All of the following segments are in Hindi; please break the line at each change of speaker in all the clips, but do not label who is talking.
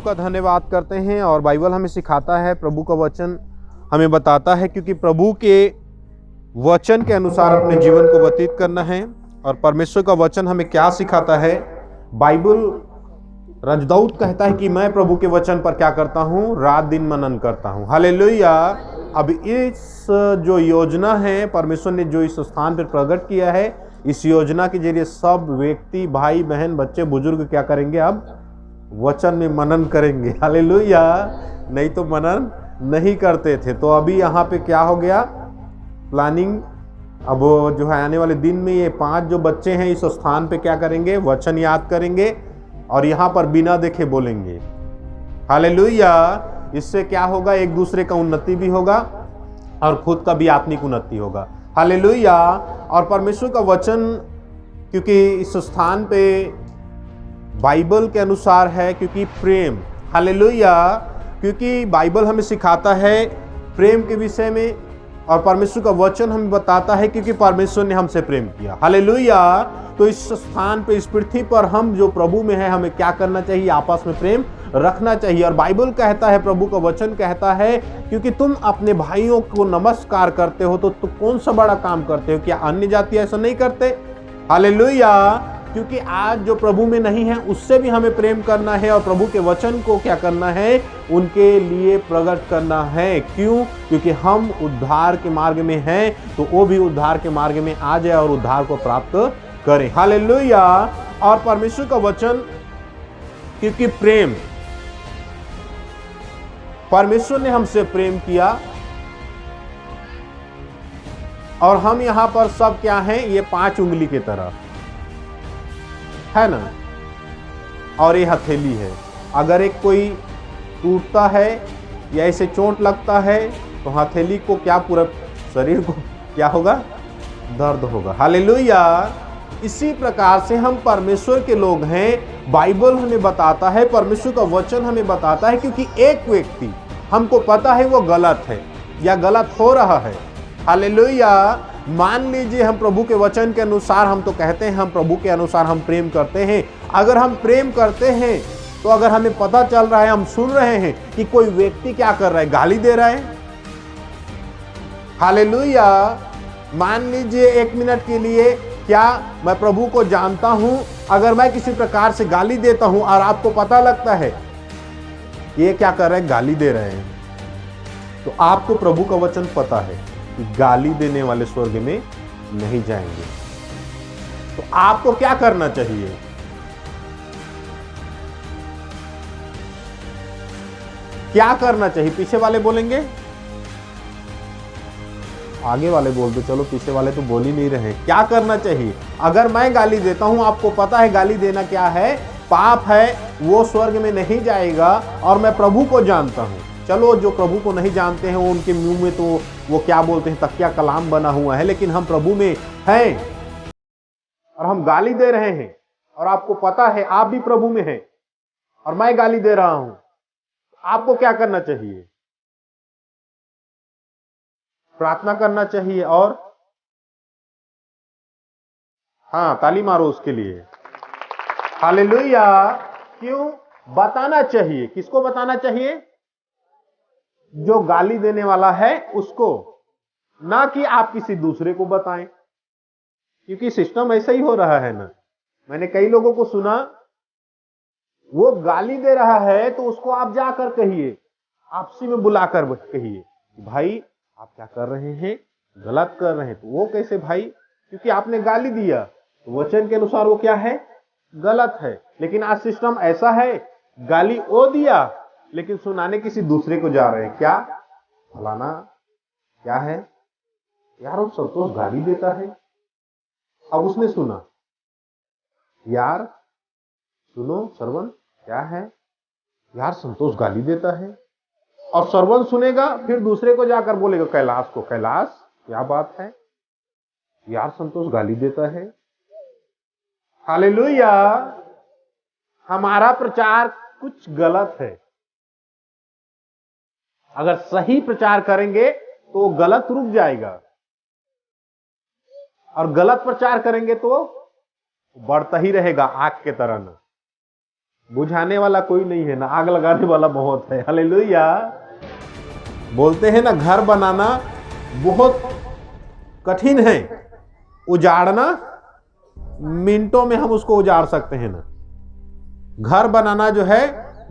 का धन्यवाद करते हैं। और बाइबल हमें सिखाता है, प्रभु का वचन हमें बताता है, क्योंकि प्रभु के वचन के अनुसार अपने जीवन को व्यतीत करना है। और परमेश्वर का वचन हमें क्या सिखाता है? बाइबल राजदूत कहता है कि मैं प्रभु के वचन पर क्या करता हूँ? रात दिन मनन करता हूँ। हालेलुया। अब इस जो योजना है, परमेश्वर ने जो इस स्थान पर प्रकट किया है, इस योजना के जरिए सब व्यक्ति, भाई बहन, बच्चे, बुजुर्ग क्या करेंगे? अब वचन में मनन करेंगे। हालेलुया। नहीं तो मनन नहीं करते थे। तो अभी यहाँ पे क्या हो गया? प्लानिंग। अब जो है आने वाले दिन में ये 5 जो बच्चे हैं इस स्थान पे क्या करेंगे? वचन याद करेंगे और यहाँ पर बिना देखे बोलेंगे। हालेलुया। इससे क्या होगा? एक दूसरे का उन्नति भी होगा और खुद का भी आत्मिक उन्नति होगा। हालेलुया। और परमेश्वर का वचन क्योंकि इस स्थान पे बाइबल के अनुसार है, क्योंकि प्रेम, हालेलुया, क्योंकि बाइबल हमें सिखाता है प्रेम के विषय में, और परमेश्वर का वचन हमें बताता है क्योंकि परमेश्वर ने हमसे प्रेम किया। हालेलुया। तो इस स्थान पे, इस पृथ्वी पर हम जो प्रभु में है, हमें क्या करना चाहिए? आपस में प्रेम रखना चाहिए। और बाइबल कहता है, प्रभु का वचन कहता है, क्योंकि तुम अपने भाइयों को नमस्कार करते हो तो तुम कौन सा बड़ा काम करते हो? क्या अन्य जाति ऐसा नहीं करते? हालेलुया। क्योंकि आज जो प्रभु में नहीं है उससे भी हमें प्रेम करना है और प्रभु के वचन को क्या करना है? उनके लिए प्रकट करना है। क्यों? क्योंकि हम उद्धार के मार्ग में हैं, तो वो भी उद्धार के मार्ग में आ जाए और उद्धार को प्राप्त करें। हालेलुया। और परमेश्वर का वचन, क्योंकि प्रेम, परमेश्वर ने हमसे प्रेम किया और हम यहां पर सब क्या हैं? ये 5 उंगली की तरह है ना, और ये हथेली है। अगर एक कोई टूटता है या इसे चोट लगता है तो हथेली को क्या, पूरा शरीर को क्या होगा? दर्द होगा। हालेलुया। इसी प्रकार से हम परमेश्वर के लोग हैं। बाइबल हमें बताता है, परमेश्वर का वचन हमें बताता है, क्योंकि एक व्यक्ति हमको पता है वो गलत है या गलत हो रहा है। हालेलुया। मान लीजिए हम प्रभु के वचन के अनुसार, हम तो कहते हैं हम प्रभु के अनुसार हम प्रेम करते हैं। अगर हम प्रेम करते हैं तो अगर हमें पता चल रहा है, हम सुन रहे हैं कि कोई व्यक्ति क्या कर रहा है? गाली दे रहा है। हालेलुया। मान लीजिए 1 मिनट के लिए, क्या मैं प्रभु को जानता हूं, अगर मैं किसी प्रकार से गाली देता हूं और आपको पता लगता है ये क्या कर रहे हैं? गाली दे रहे हैं, तो आपको प्रभु का वचन पता है कि गाली देने वाले स्वर्ग में नहीं जाएंगे। तो आपको क्या करना चाहिए? क्या करना चाहिए? पीछे वाले बोलेंगे, आगे वाले बोल दो। चलो, पीछे वाले तो बोल ही नहीं रहे। क्या करना चाहिए? अगर मैं गाली देता हूं, आपको पता है गाली देना क्या है? पाप है, वो स्वर्ग में नहीं जाएगा, और मैं प्रभु को जानता हूं। चलो, जो प्रभु को नहीं जानते हैं उनके मुंह में तो वो क्या बोलते हैं? तकिया कलाम बना हुआ है। लेकिन हम प्रभु में हैं और हम गाली दे रहे हैं, और आपको पता है आप भी प्रभु में हैं और मैं गाली दे रहा हूं, आपको क्या करना चाहिए? प्रार्थना करना चाहिए। और हाँ, ताली मारो उसके लिए। हालेलुया। क्यों? बताना चाहिए। किसको बताना चाहिए? जो गाली देने वाला है उसको, ना कि आप किसी दूसरे को बताएं, क्योंकि सिस्टम ऐसा ही हो रहा है ना। मैंने कई लोगों को सुना, वो गाली दे रहा है तो उसको आप जाकर कहिए, आपसी में बुलाकर कहिए, भाई आप क्या कर रहे हैं? गलत कर रहे हैं। तो वो कैसे भाई? क्योंकि आपने गाली दिया, तो वचन के अनुसार वो क्या है? गलत है। लेकिन आज सिस्टम ऐसा है, गाली वो दिया लेकिन सुनाने किसी दूसरे को जा रहे हैं। क्या? फलाना क्या है यार, वो संतोष गाली देता है। अब उसने सुना, यार सुनो श्रवण, क्या है यार, संतोष गाली देता है। और श्रवण सुनेगा, फिर दूसरे को जाकर बोलेगा कैलाश को, कैलाश क्या बात है यार, संतोष गाली देता है। हालेलुया। हमारा प्रचार कुछ गलत है। अगर सही प्रचार करेंगे तो गलत रुक जाएगा, और गलत प्रचार करेंगे तो बढ़ता ही रहेगा आग के तरह न। बुझाने वाला कोई नहीं है ना, आग लगाने वाला बहुत है। हालेलुया। बोलते हैं ना, घर बनाना बहुत कठिन है, उजाड़ना मिनटों में हम उसको उजाड़ सकते हैं ना। घर बनाना जो है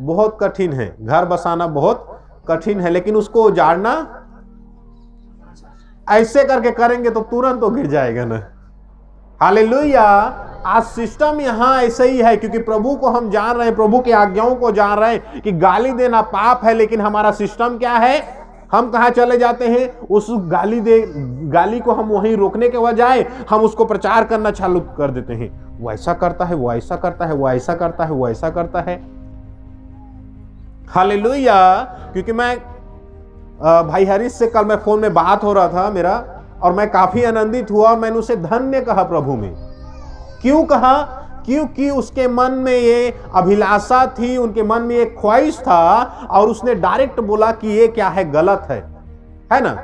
बहुत कठिन है, घर बसाना बहुत कठिन है, लेकिन उसको उजाड़ना ऐसे करके करेंगे तो तुरंत तो गिर जाएगा ना। हालेलुया। आज सिस्टम यहां ऐसे ही है, क्योंकि प्रभु को हम जान रहे हैं, प्रभु की आज्ञाओं को जान रहे हैं कि गाली देना पाप है, लेकिन हमारा सिस्टम क्या है, हम कहां चले जाते हैं, उस गाली को हम वहीं रोकने के बजाय हम उसको प्रचार करना चालू कर देते हैं। वो ऐसा करता है, वो ऐसा करता है, वो ऐसा करता है, वो ऐसा करता है। हालेलुया। क्योंकि मैं भाई हरीश से कल मैं फोन में बात हो रहा था मेरा, और मैं काफी आनंदित हुआ। मैंने उसे धन्य कहा प्रभु में। क्यों कहा? क्योंकि उसके मन में ये अभिलाषा थी, उनके मन में एक ख्वाहिश था, और उसने डायरेक्ट बोला कि ये क्या है, गलत है ना।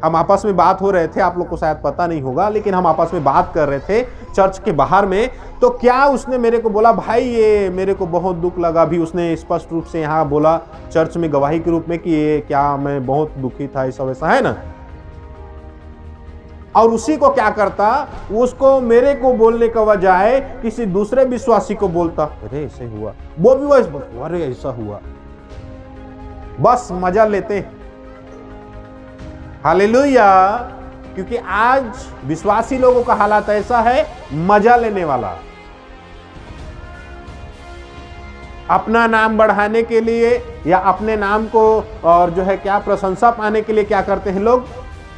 हम आपस में बात हो रहे थे, आप लोग को शायद पता नहीं होगा, लेकिन हम आपस में बात कर रहे थे चर्च के बाहर में। तो क्या उसने मेरे को बोला, भाई ये मेरे को बहुत दुख लगा। भी उसने स्पष्ट रूप से यहाँ बोला चर्च में गवाही के रूप में कि ये क्या, मैं बहुत दुखी था, ऐसा वैसा, है ना। और उसी को क्या करता, उसको मेरे को बोलने के बजाय किसी दूसरे विश्वासी को बोलता, अरे ऐसे हुआ, वो भी वैसे, अरे ऐसा हुआ। बस मजा लेते। हालेलुया। क्योंकि आज विश्वासी लोगों का हालात ऐसा है, मजा लेने वाला। अपना नाम बढ़ाने के लिए या अपने नाम को और जो है क्या प्रशंसा पाने के लिए क्या करते हैं लोग,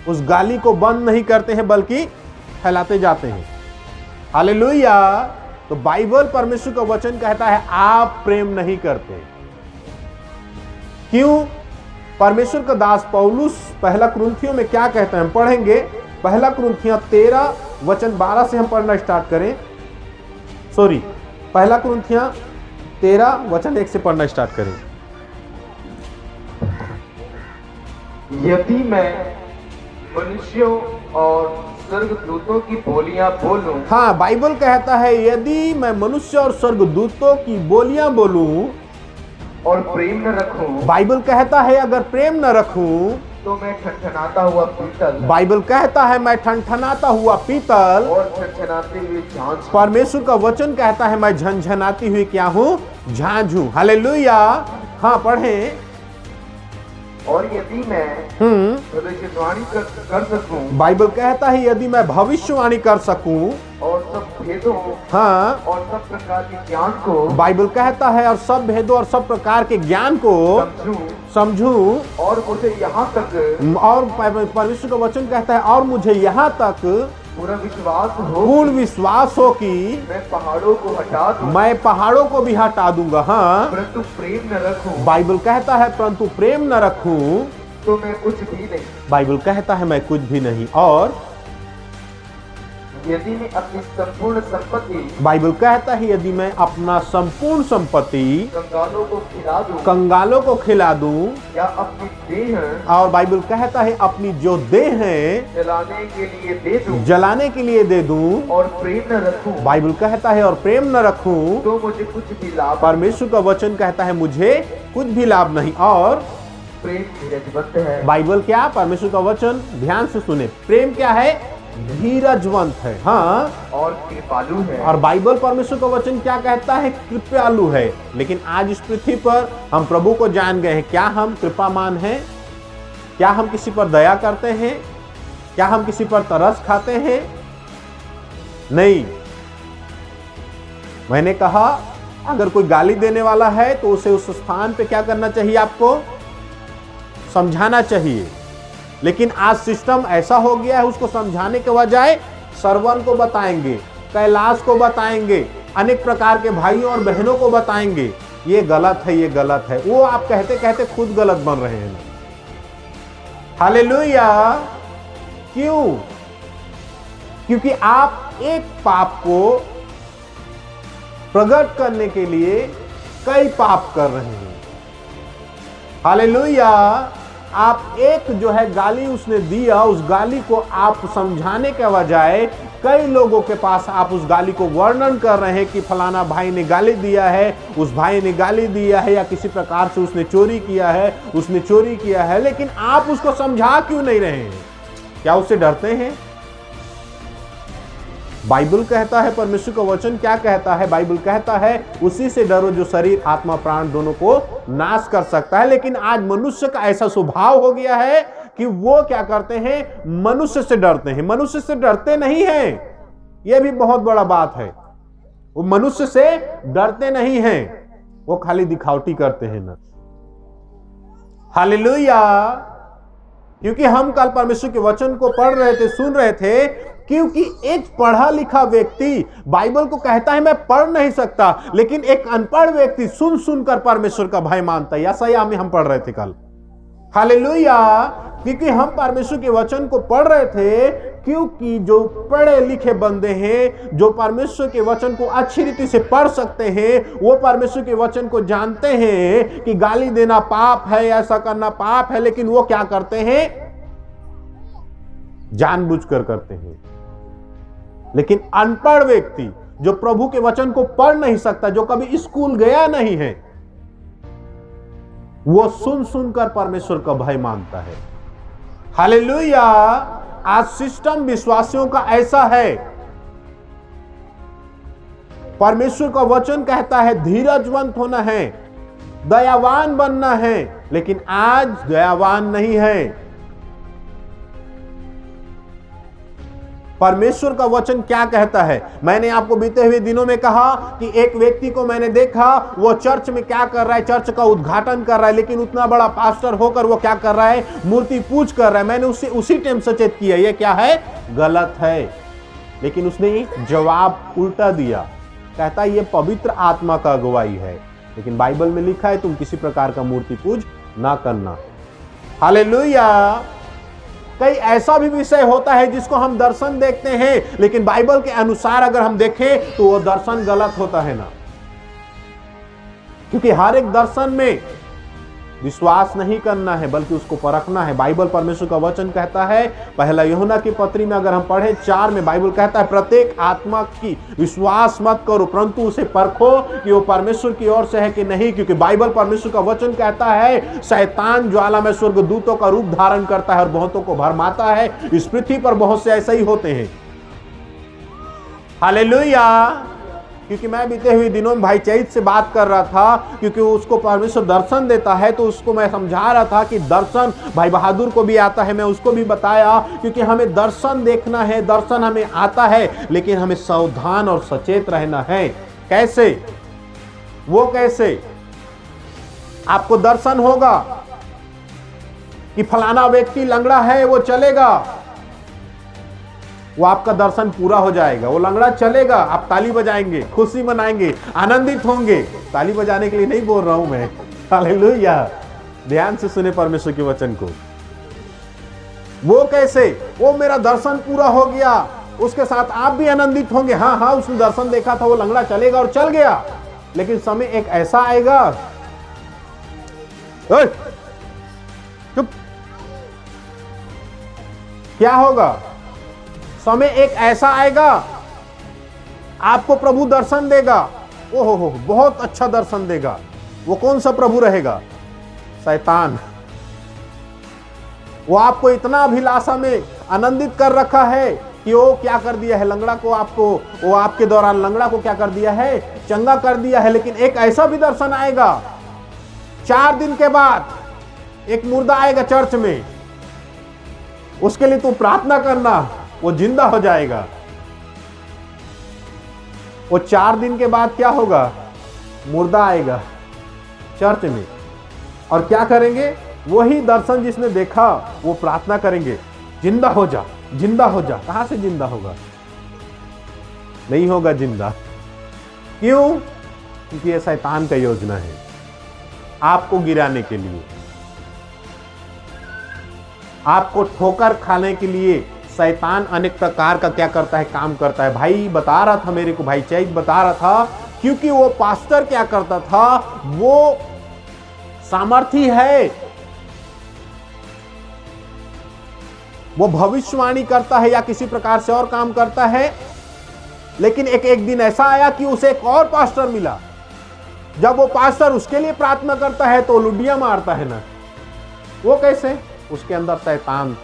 उस गाली को बंद नहीं करते हैं, बल्कि फैलाते जाते हैं। हालेलुया। तो बाइबल परमेश्वर का वचन कहता है आप प्रेम नहीं करते। क्यों? परमेश्वर का दास पौलुस पहला कुरिन्थियों में क्या कहते हैं, हम पढ़ेंगे। पहला कुरिन्थियों 13 वचन 12 से हम पढ़ना स्टार्ट करें। सॉरी, पहला कुरिन्थियों 13 वचन 1 से पढ़ना स्टार्ट करें।
यदि मैं मनुष्यों और स्वर्गदूतों की बोलियां बोलूं,
हाँ, बाइबल कहता है यदि मैं मनुष्य और स्वर्गदूतों की बोलियां बोलूं
और प्रेम न रखूं,
बाइबल कहता है अगर प्रेम न रखूं
तो मैं ठनठनाता हुआ पीतल,
बाइबल कहता है मैं ठनठनाता हुआ पीतल
और झनझनाते हुए झांझ।
परमेश्वर का वचन कहता है मैं झनझनाती हुई क्या हूं, झांझ हूं। हालेलुया। हाँ, पढ़ें।
और यदि मैं भविष्यवाणी कर सकूं,
बाइबल कहता है यदि मैं भविष्यवाणी कर सकूं,
और सब भेदों,
हाँ,
और सब प्रकार के ज्ञान को,
बाइबल कहता है और सब भेदों और सब प्रकार के ज्ञान को समझूं,
और मुझे यहाँ तक,
और परमेश्वर का वचन कहता है और मुझे यहाँ तक
पूर्ण विश्वास हो कि मैं पहाड़ों को भी हटा दूंगा। हाँ, परंतु प्रेम न रखूं,
बाइबल कहता है परंतु प्रेम न रखूं
तो मैं कुछ भी नहीं।
बाइबल कहता है मैं कुछ भी नहीं। और
यदि मैं अपनी संपूर्ण संपत्ति,
बाइबल कहता है यदि मैं अपना संपूर्ण संपत्ति कंगालों को खिला दूं,
या अपनी देह,
और बाइबल कहता है अपनी जो देह है
जलाने के लिए दे दूं, और प्रेम न रखूं,
बाइबल कहता है और प्रेम न रखूं
तो मुझे कुछ भी लाभ।
परमेश्वर का वचन कहता है मुझे कुछ भी लाभ नहीं। और
प्रेम धीरजवंत है।
बाइबल क्या? परमेश्वर का वचन ध्यान से सुने। प्रेम क्या है? धीरजवंत है। हाँ,
और कृपालु है।
और बाइबल परमेश्वर का वचन क्या कहता है? कृपालु है। लेकिन आज इस पृथ्वी पर हम प्रभु को जान गए हैं। क्या हम कृपामान हैं? क्या हम किसी पर दया करते हैं? क्या हम किसी पर तरस खाते हैं? नहीं। मैंने कहा अगर कोई गाली देने वाला है तो उसे उस स्थान पे क्या करना चाहिए? आपको समझाना चाहिए। लेकिन आज सिस्टम ऐसा हो गया है, उसको समझाने के बजाय सरवन को बताएंगे, कैलाश को बताएंगे, अनेक प्रकार के भाइयों और बहनों को बताएंगे ये गलत है, ये गलत है। वो आप कहते कहते खुद गलत बन रहे हैं। हालेलुया। क्यों? क्योंकि आप एक पाप को प्रकट करने के लिए कई पाप कर रहे हैं। हालेलुया। आप एक जो है गाली उसने दिया, उस गाली को आप समझाने के बजाय कई लोगों के पास आप उस गाली को वर्णन कर रहे हैं कि फलाना भाई ने गाली दिया है, उस भाई ने गाली दिया है, या किसी प्रकार से उसने चोरी किया है, उसने चोरी किया है, लेकिन आप उसको समझा क्यों नहीं रहे हैं? क्या उससे डरते हैं? बाइबल कहता है, परमेश्वर का वचन क्या कहता है? बाइबल कहता है उसी से डरो जो शरीर आत्मा प्राण दोनों को नाश कर सकता है। लेकिन आज मनुष्य का ऐसा स्वभाव हो गया है कि वो क्या करते हैं? मनुष्य से डरते हैं। मनुष्य से डरते नहीं हैं, यह भी बहुत बड़ा बात है। वो मनुष्य से डरते नहीं हैं, वो खाली दिखावटी करते हैं ना। हालेलुया। क्योंकि हम कल परमेश्वर के वचन को पढ़ रहे थे, सुन रहे थे, क्योंकि एक पढ़ा लिखा व्यक्ति बाइबल को कहता है मैं पढ़ नहीं सकता, लेकिन एक अनपढ़ व्यक्ति सुन सुनकर परमेश्वर का भय मानता है। यशायाह में हम पढ़ रहे थे कल। हालेलुया। क्योंकि हम परमेश्वर के वचन को पढ़ रहे थे, क्योंकि जो पढ़े लिखे बंदे हैं, जो परमेश्वर के वचन को अच्छी रीति से पढ़ सकते हैं, वो परमेश्वर के वचन को जानते हैं कि गाली देना पाप है, ऐसा करना पाप है, लेकिन वो क्या करते हैं? जानबूझकर करते हैं। लेकिन अनपढ़ व्यक्ति जो प्रभु के वचन को पढ़ नहीं सकता, जो कभी स्कूल गया नहीं है, वो सुन सुनकर परमेश्वर का भय मानता है। हालेलुया। आज सिस्टम विश्वासियों का ऐसा है। परमेश्वर का वचन कहता है धीरजवंत होना है, दयावान बनना है, लेकिन आज दयावान नहीं है। परमेश्वर का वचन क्या कहता है? मैंने आपको बीते हुए दिनों में कहा कि एक व्यक्ति को मैंने देखा, वो चर्च में क्या कर रहा है? चर्च का उद्घाटन कर रहा है, लेकिन उतना बड़ा पास्टर होकर वो क्या कर रहा है? मूर्ति पूज कर रहा है। मैंने उससे उसी टाइम सचेत किया, ये क्या है? गलत है। लेकिन उसने जवाब उल्टा दिया, कहता है ये पवित्र आत्मा का अगुवाई है, लेकिन बाइबल में लिखा है तुम किसी प्रकार का मूर्ति पूज ना करना। हालेलुया। कई ऐसा भी विषय होता है जिसको हम दर्शन देखते हैं, लेकिन बाइबल के अनुसार अगर हम देखें तो वो दर्शन गलत होता है ना। क्योंकि हर एक दर्शन में विश्वास नहीं करना है, बल्कि उसको परखना है। बाइबल परमेश्वर का वचन कहता है, पहला यूहन्ना की पत्री में अगर हम पढ़े 4 में, बाइबल कहता है प्रत्येक आत्मा की विश्वास मत करो, परंतु उसे परखो कि वो परमेश्वर की ओर से है कि नहीं। क्योंकि बाइबल परमेश्वर का वचन कहता है शैतान ज्वाला में स्वर्गदूतों का रूप धारण करता है और बहुतों को भरमाता है। इस पृथ्वी पर बहुत से ऐसे ही होते हैं। हालेलुया। क्योंकि मैं बीते हुए दिनों में भाई चैत से बात कर रहा था, क्योंकि उसको परमेश्वर दर्शन देता है, तो उसको मैं समझा रहा था कि दर्शन भाई बहादुर को भी आता है, मैं उसको भी बताया, क्योंकि हमें दर्शन देखना है, दर्शन हमें आता है, लेकिन हमें सावधान और सचेत रहना है। कैसे? वो कैसे? आपको दर्शन होगा कि फलाना व्यक्ति लंगड़ा है, वो चलेगा, वो आपका दर्शन पूरा हो जाएगा। वो लंगड़ा चलेगा, आप ताली बजाएंगे, खुशी मनाएंगे, आनंदित होंगे। ताली बजाने के लिए नहीं बोल रहा हूं मैं। हालेलुया। ध्यान से सुने परमेश्वर के वचन को। वो कैसे? वो मेरा दर्शन पूरा हो गया, उसके साथ आप भी आनंदित होंगे। हाँ हाँ, उसने दर्शन देखा था, वो लंगड़ा चलेगा और चल गया। लेकिन समय एक ऐसा आएगा, चुप, क्या होगा? समय एक ऐसा आएगा, आपको प्रभु दर्शन देगा, ओहो बहुत अच्छा दर्शन देगा। वो कौन सा प्रभु रहेगा? शैतान। वो आपको इतना अभिलाषा में आनंदित कर रखा है कि वो क्या कर दिया है? लंगड़ा को आपको, वो आपके दौरान लंगड़ा को क्या कर दिया है? चंगा कर दिया है। लेकिन एक ऐसा भी दर्शन आएगा, 4 दिन के बाद एक मुर्दा आएगा चर्च में, उसके लिए तू प्रार्थना करना, वो जिंदा हो जाएगा। वो 4 दिन के बाद क्या होगा? मुर्दा आएगा चर्च में, और क्या करेंगे? वही दर्शन जिसने देखा वो प्रार्थना करेंगे, जिंदा हो जा, जिंदा हो जा। कहां से जिंदा होगा? नहीं होगा जिंदा। क्यों? क्योंकि ये शैतान का योजना है आपको गिराने के लिए, आपको ठोकर खाने के लिए। शैतान अनेक प्रकार का क्या करता है? काम करता है। भाई बता रहा था मेरे को, भाई चैत बता रहा था, क्योंकि वो पास्टर क्या करता था, वो सामर्थी है, वो भविष्यवाणी करता है या किसी प्रकार से और काम करता है। लेकिन एक दिन ऐसा आया कि उसे एक और पास्टर मिला। जब वो पास्टर उसके लिए प्रार्थना करता है तो लुडिया मारता है ना। वो कैसे? उसके अंदर शैतान।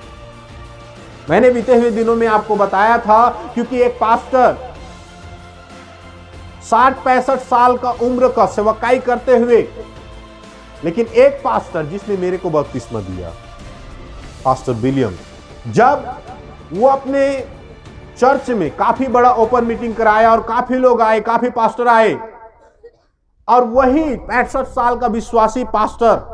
मैंने बीते हुए दिनों में आपको बताया था, क्योंकि एक पास्टर 60-65 साल का उम्र का सेवकाई करते हुए, लेकिन एक पास्टर जिसने मेरे को बपतिस्मा दिया, पास्टर विलियम, जब वो अपने चर्च में काफी बड़ा ओपन मीटिंग कराया और काफी लोग आए, काफी पास्टर आए, और वही 65 साल का विश्वासी पास्टर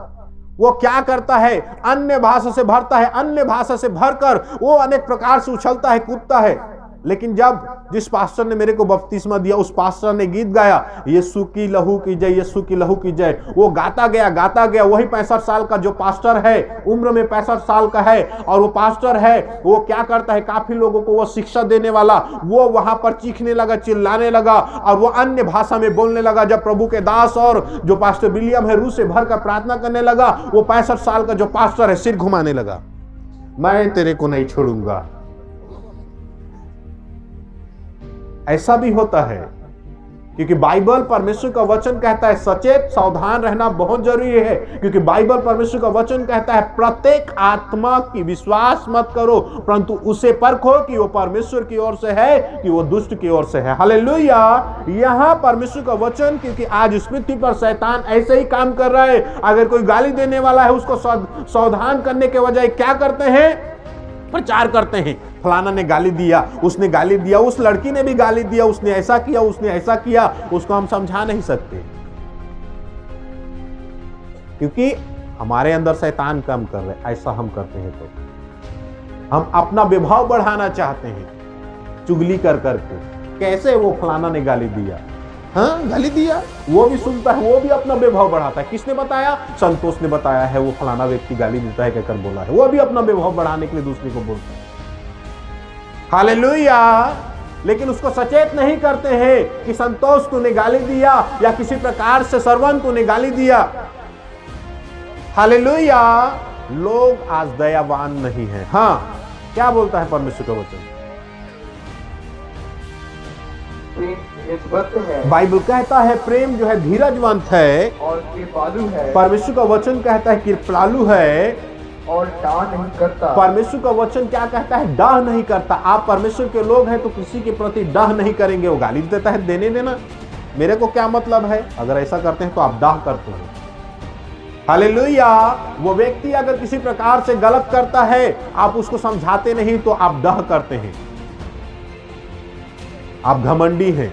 वो क्या करता है? अन्य भाषा से भरता है। अन्य भाषा से भरकर वो अनेक प्रकार से उछलता है, कूदता है। लेकिन जब जिस पास्टर ने मेरे को बपतिस्मा दिया, उस पास्टर ने गीत गाया, यीशु की लहू की जय, यीशु की लहू की जय। वो गाता गया। वही 65 साल का जो पास्टर है, उम्र में 65 साल का है, और वो पास्टर है, वो क्या करता है? काफी लोगों को वो शिक्षा देने वाला, वो वहां पर चीखने लगा, चिल्लाने लगा, और वो अन्य भाषा में बोलने लगा। जब प्रभु के दास और जो पास्टर विलियम है रूह से भरकर प्रार्थना करने लगा, वो 65 साल का जो पास्टर है सिर घुमाने लगा, मैं तेरे को नहीं छोड़ूंगा। ऐसा भी होता है, क्योंकि बाइबल परमेश्वर का वचन कहता है सचेत सावधान रहना बहुत जरूरी है। क्योंकि बाइबल परमेश्वर का वचन कहता है प्रत्येक आत्मा की विश्वास मत करो, परंतु उसे परखो कि वो परमेश्वर की ओर से है कि वो दुष्ट की ओर से है। हालेलुया। यहां परमेश्वर का वचन, क्योंकि आज इस पृथ्वी पर शैतान ऐसे ही काम कर रहा है। अगर कोई गाली देने वाला है, उसको सावधान करने के बजाय क्या करते हैं? प्रचार करते हैं, फलाना ने गाली दिया, उसने गाली दिया, उस लड़की ने भी गाली दिया, उसने ऐसा किया, उसने ऐसा किया। उसको हम समझा नहीं सकते, क्योंकि हमारे अंदर शैतान काम कर रहे। ऐसा हम करते हैं तो हम अपना विभाव बढ़ाना चाहते हैं, चुगली कर करके। कैसे? वो फलाना ने गाली दिया, हाँ गाली दिया, वो भी सुनता है, वो भी अपना विभाव बढ़ाता है। किसने बताया? संतोष ने बताया है, वो फलाना व्यक्ति गाली देता है कहकर बोला है। वो भी अपना विभाव बढ़ाने के लिए दूसरे को बोलता है। हालेलुया। लेकिन उसको सचेत नहीं करते हैं कि संतोष तूने गाली दिया, या किसी प्रकार से सरवन तूने गाली दिया। हालेलुया। लोग आज दयावान नहीं है। हाँ, क्या बोलता है परमेश्वर का वचन? बाइबल कहता है प्रेम जो है धीरजवंत है
और कृपालु है।
परमेश्वर का वचन कहता है कृपालु है
और डाह नहीं करता।
परमेश्वर का वचन क्या कहता है? डाह नहीं करता। आप परमेश्वर के लोग हैं तो किसी के प्रति डाह नहीं करेंगे। वो गाली देता है, देने देना, मेरे को क्या मतलब है? अगर ऐसा करते हैं तो आप डाह करते हैं। हालेलुया। वो व्यक्ति अगर किसी प्रकार से गलत करता है, आप उसको समझाते नहीं तो आप डाह करते हैं, आप घमंडी हैं।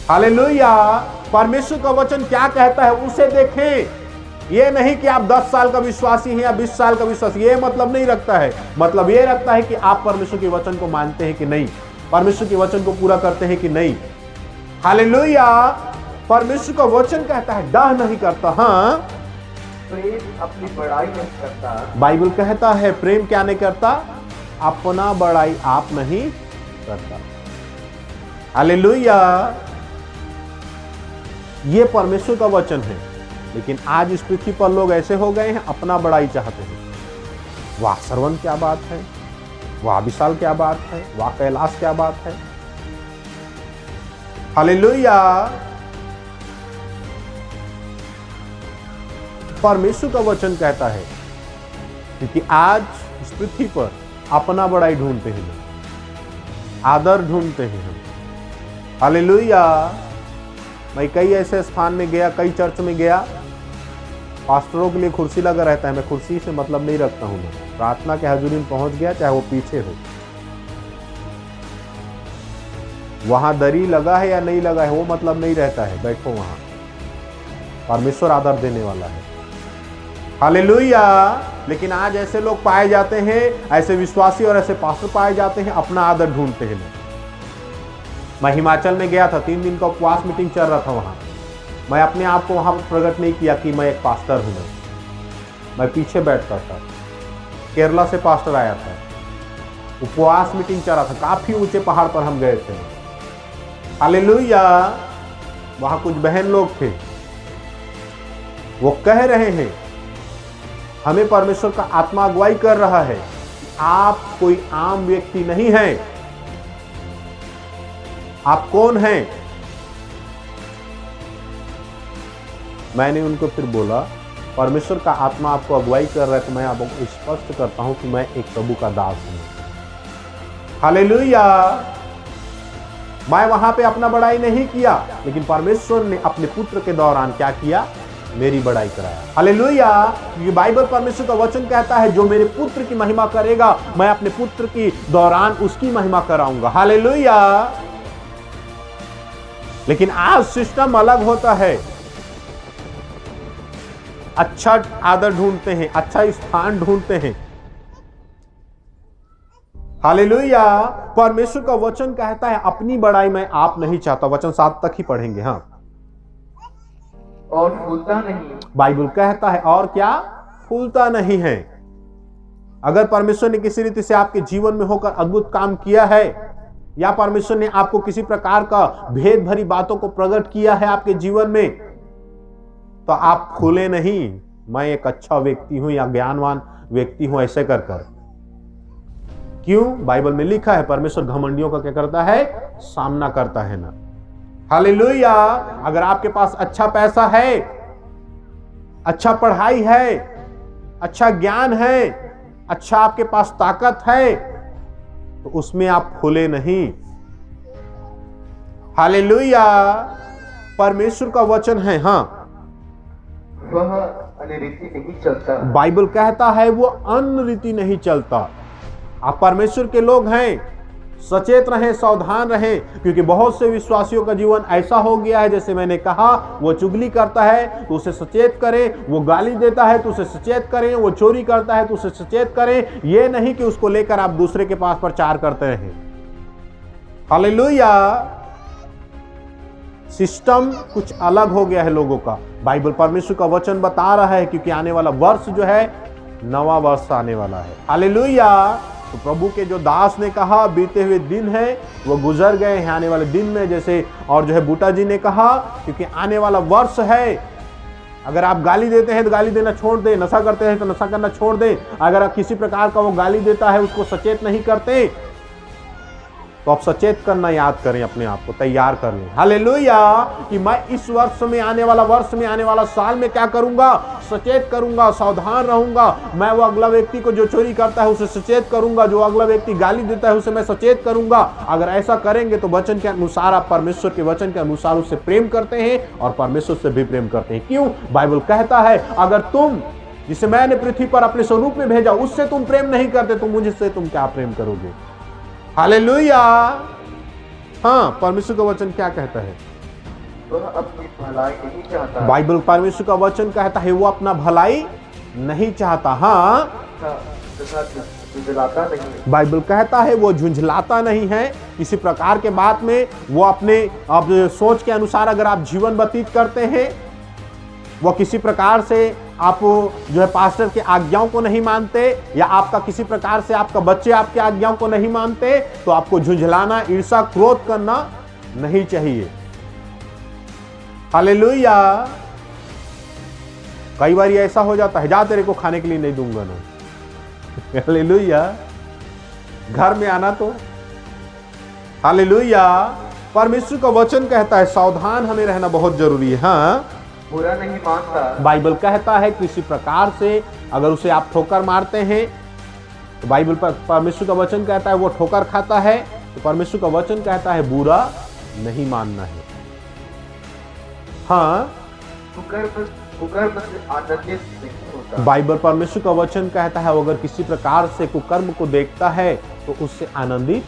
हालेलुया। परमेश्वर का वचन क्या कहता है उसे देखें। ये नहीं कि आप 10 साल का विश्वासी हैं या 20 साल का विश्वासी, ये मतलब नहीं रखता है। मतलब ये रखता है कि आप परमेश्वर के वचन को मानते हैं कि नहीं, परमेश्वर के वचन को पूरा करते हैं कि नहीं। हालेलुया। परमेश्वर का वचन कहता है डाह नहीं करता। हाँ,
प्रेम अपनी बड़ाई नहीं करता।
बाइबल कहता है प्रेम क्या नहीं करता? अपना बड़ाई आप नहीं करता। हालेलुया। ये परमेश्वर का वचन है। लेकिन आज इस पृथ्वी पर लोग ऐसे हो गए हैं, अपना बड़ाई चाहते हैं। वाह श्रवण क्या बात है, वाह विशाल क्या बात है, वाह कैलाश क्या बात है। हालेलुया। परमेश्वर का वचन कहता है, क्योंकि आज इस पृथ्वी पर अपना बड़ाई ढूंढते हैं, आदर ढूंढते हैं हम। हालेलुया। मैं कई ऐसे स्थान में गया, कई चर्च में गया, पास्टरों के लिए कुर्सी लगा रहता है। मैं कुर्सी से मतलब नहीं रखता हूं। मैं प्रार्थना के हाजुरी में पहुंच गया, चाहे वो पीछे हो, वहां दरी लगा है या नहीं लगा है वो मतलब नहीं रहता है, बैठो वहां। परमेश्वर आदर देने वाला है। हालेलुया। लेकिन आज ऐसे लोग पाए जाते हैं, ऐसे विश्वासी और ऐसे पास्टर पाए जाते हैं, अपना आदर ढूंढते हैं लोग। मैं हिमाचल में गया था, 3 दिन का उपवास मीटिंग चल रहा था वहां। मैं अपने आप को वहां प्रकट नहीं किया कि मैं एक पास्टर हूं। मैं पीछे बैठता था। केरला से पास्टर आया था, उपवास मीटिंग चल रहा था, काफी ऊंचे पहाड़ पर हम गए थे। हालेलुया। वहां कुछ बहन लोग थे, वो कह रहे हैं हमें परमेश्वर का आत्मा अगुवाई कर रहा है आप कोई आम व्यक्ति नहीं हैं। आप कौन हैं? मैंने उनको फिर बोला, परमेश्वर का आत्मा आपको अगुवाई कर रहा है तो मैं आपको स्पष्ट करता हूं कि मैं एक प्रभु का दास हूं। हालेलुया। मैं वहां पे अपना बड़ाई नहीं किया, लेकिन परमेश्वर ने अपने पुत्र के दौरान क्या किया? मेरी बड़ाई कराया। हालेलुया। क्योंकि बाइबल परमेश्वर का वचन कहता है, जो मेरे पुत्र की महिमा करेगा, मैं अपने पुत्र की दौरान उसकी महिमा कराऊंगा। हालेलुया। लेकिन आज सिस्टम अलग होता है। अच्छा आदर ढूंढते हैं, अच्छा स्थान ढूंढते हैं। हालेलुया। परमेश्वर का वचन कहता है, अपनी बड़ाई मैं आप नहीं चाहता। वचन 7 तक ही पढ़ेंगे। हाँ,
और फूलता नहीं।
बाइबल कहता है और क्या? फूलता नहीं है। अगर परमेश्वर ने किसी रीति से आपके जीवन में होकर अद्भुत काम किया है, या परमेश्वर ने आपको किसी प्रकार का भेद भरी बातों को प्रकट किया है आपके जीवन में, तो आप फूले नहीं, मैं एक अच्छा व्यक्ति हूं या ज्ञानवान व्यक्ति हूं ऐसे कर कर। क्यों? बाइबल में लिखा है, परमेश्वर घमंडियों का क्या करता है? सामना करता है ना। हालेलुया। अगर आपके पास अच्छा पैसा है, अच्छा पढ़ाई है, अच्छा ज्ञान है, अच्छा आपके पास ताकत है, तो उसमें आप फूले नहीं। हालेलुया। परमेश्वर का वचन है, हाँ,
वह अनरीति नहीं चलता।
बाइबल कहता है वो अनरीति नहीं चलता। आप परमेश्वर के लोग हैं, सचेत रहें, सावधान रहें, क्योंकि बहुत से विश्वासियों का जीवन ऐसा हो गया है, जैसे मैंने कहा, वो चुगली करता है तो उसे सचेत करें, वो गाली देता है तो उसे सचेत करें, वो चोरी करता है तो उसे सचेत करें। ये नहीं कि उसको लेकर आप दूसरे के पास प्रचार करते रहें। हालेलुया। सिस्टम कुछ अलग हो गया है लोगों का। बाइबल परमेश्वर का वचन बता रहा है, क्योंकि आने वाला वर्ष जो है, नवा वर्ष आने वाला है। हालेलुया। तो प्रभु के जो दास ने कहा, बीते हुए दिन है वो गुजर गए हैं, आने वाले दिन में, जैसे और जो है बूटा जी ने कहा, क्योंकि आने वाला वर्ष है। अगर आप गाली देते हैं तो गाली देना छोड़ दें, नशा करते हैं तो नशा करना छोड़ दें। अगर आप किसी प्रकार का वो गाली देता है, उसको सचेत नहीं करते, तो आप सचेत करना याद करें, अपने आप को तैयार कर लें। हालेलुया। कि मैं इस वर्ष में, आने वाला साल में क्या करूंगा? सचेत करूंगा, सावधान रहूंगा। मैं वो अगला व्यक्ति को जो चोरी करता है उसे सचेत करूंगा, जो अगला व्यक्ति गाली देता है उसे मैं सचेत करूंगा। अगर ऐसा करेंगे तो वचन के अनुसार, आप परमेश्वर के वचन के अनुसार उससे प्रेम करते हैं और परमेश्वर से भी प्रेम करते हैं। क्यों? बाइबल कहता है, अगर तुम जिसे मैंने पृथ्वी पर अपने स्वरूप में भेजा उससे तुम प्रेम नहीं करते, तो मुझसे तुम क्या प्रेम करोगे? हालेलुया। हाँ, परमेश्वर का वचन क्या कहता है?
वह अपनी भलाई नहीं चाहता।
बाइबल परमेश्वर का वचन कहता है वो अपना भलाई नहीं चाहता। हाँ,
तथा झुंझलाता नहीं।
बाइबल कहता है वो झुंझलाता नहीं है किसी प्रकार के बात में। वो अपने अब सोच के अनुसार अगर आप जीवन व्यतीत करते हैं, वो किसी प्रकार से आप जो है पास्टर के आज्ञाओं को नहीं मानते, या आपका किसी प्रकार से आपका बच्चे आपके आज्ञाओं को नहीं मानते, तो आपको झुंझलाना, ईर्ष्या, क्रोध करना नहीं चाहिए। हालेलुया। कई बार ऐसा हो जाता है, जा तेरे को खाने के लिए नहीं दूंगा ना। हालेलुया। घर में आना तो। हालेलुया। परमेश्वर का वचन कहता है सावधान हमें रहना बहुत जरूरी है। हाँ,
बुरा नहीं मानता।
बाइबल कहता है किसी प्रकार से अगर उसे आप ठोकर मारते हैं, तो बाइबल परमेश्वर का वचन कहता है वो ठोकर खाता है, तो परमेश्वर का वचन कहता है बुरा नहीं मानना है। हाँ,
कुकर्म से आनंदित नहीं होता।
बाइबल परमेश्वर का वचन कहता है अगर किसी प्रकार से कुकर्म को देखता है तो उससे आनंदित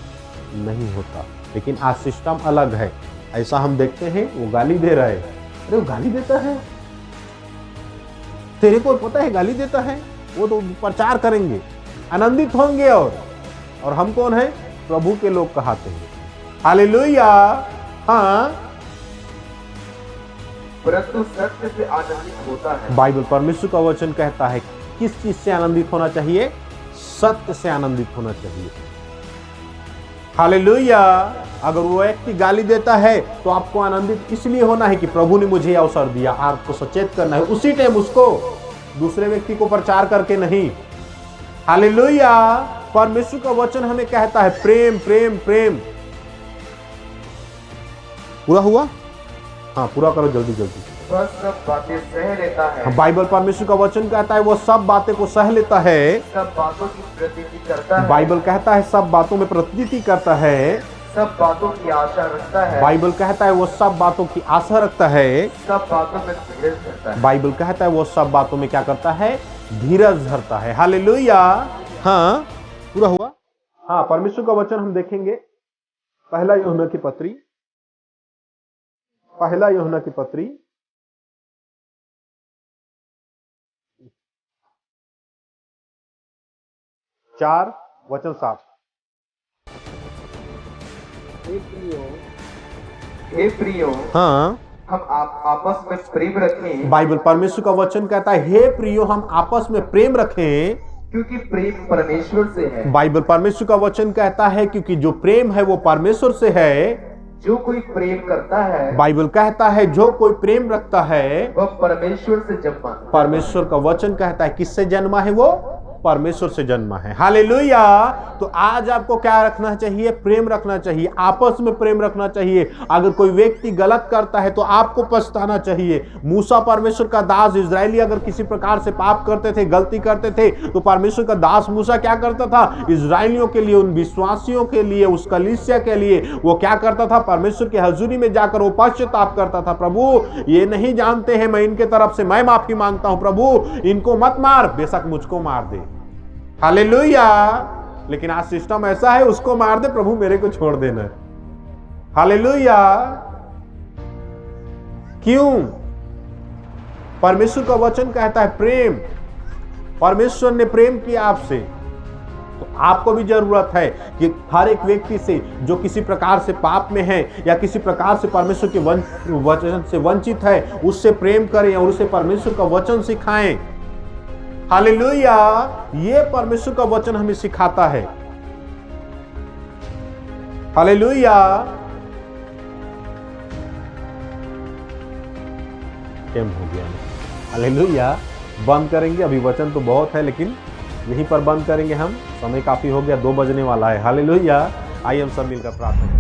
नहीं होता। लेकिन आज सिस्टम अलग है। ऐसा हम देखते हैं, वो गाली दे रहा है, अरे वो गाली देता है, तेरे को पता है गाली देता है, वो तो प्रचार करेंगे, आनंदित होंगे। और हम कौन है? प्रभु के लोग कहते हैं। हालेलुया। हाँ,
परंतु सत्य से आनंदित होता है।
बाइबल परमेश्वर का वचन कहता है किस चीज से आनंदित होना चाहिए? सत्य से आनंदित होना चाहिए। हालेलुया। अगर वो व्यक्ति गाली देता है तो आपको आनंदित इसलिए होना है कि प्रभु ने मुझे अवसर दिया, आपको सचेत करना है उसी टाइम उसको, दूसरे व्यक्ति को प्रचार करके नहीं। हालेलुया। परमेश्वर का वचन हमें कहता है प्रेम प्रेम प्रेम। पूरा हुआ? हाँ पूरा करो जल्दी जल्दी।
वह सब बातें सह लेता है।
बाइबल परमेश्वर का वचन कहता है वो सब बातें को सह लेता है।
सब बातों की प्रतीति करता है।
बाइबल कहता है सब बातों में प्रतीति करता है।
सब बातों की आशा रखता है।
बाइबल कहता है वो सब बातों की आशा रखता है।
सब बातों में धीरज धरता है।
बाइबल कहता है वो सब बातों में क्या करता है? धीरज धरता है। हालेलुया। हाँ पूरा हुआ? हाँ परमेश्वर का वचन हम देखेंगे पहला यूहन्ना की पत्री, पहला यूहन्ना की पत्री 4:7।
हे प्रियो,
हाँ
हम आपस में प्रेम रखें,
बाइबल परमेश्वर का वचन कहता है हे प्रियो हम आपस में प्रेम रखें,
क्योंकि प्रेम परमेश्वर से है।
बाइबल परमेश्वर का वचन कहता है क्योंकि जो प्रेम है वो परमेश्वर से है।
जो कोई प्रेम करता है,
बाइबल कहता है जो कोई प्रेम रखता है
वह परमेश्वर से जन्मा।
परमेश्वर का वचन कहता है किससे जन्मा है? वो परमेश्वर से जन्मा है। हालेलुया। तो आज आपको क्या रखना चाहिए? प्रेम रखना चाहिए, आपस में प्रेम रखना चाहिए। अगर कोई व्यक्ति गलत करता है तो आपको पछताना चाहिए। मूसा परमेश्वर का दास, इजरायली अगर किसी प्रकार से पाप करते थे, गलती करते थे, तो परमेश्वर का दास मूसा क्या करता था? इजरायलियों के लिए, उन विश्वासियों के लिए, उस कलीसिया के लिए वो क्या करता था? परमेश्वर की हजूरी में जाकर वो पश्चाताप करता था, प्रभु ये नहीं जानते हैं, मैं इनके तरफ से मैं माफी मांगता हूं, प्रभु इनको मत मार, बेशक मुझको मार दे। हालेलुया। लेकिन आज सिस्टम ऐसा है, उसको मार दे प्रभु मेरे को छोड़ देना। हालेलुया। क्यों? परमेश्वर का वचन कहता है प्रेम। परमेश्वर ने प्रेम किया आपसे, तो आपको भी जरूरत है कि हर एक व्यक्ति से जो किसी प्रकार से पाप में है या किसी प्रकार से परमेश्वर के वचन से वंचित है, उससे प्रेम करें और उसे परमेश्वर का वचन सिखाएं। हालेलुया। ये परमेश्वर का वचन हमें सिखाता है। हालेलुया। केम हो गया? हालेलुया। बंद करेंगे, अभी वचन तो बहुत है लेकिन यहीं पर बंद करेंगे हम, समय काफी हो गया, 2 बजने वाला है। हालेलुया। आइए हम सब मिलकर प्रार्थना करें।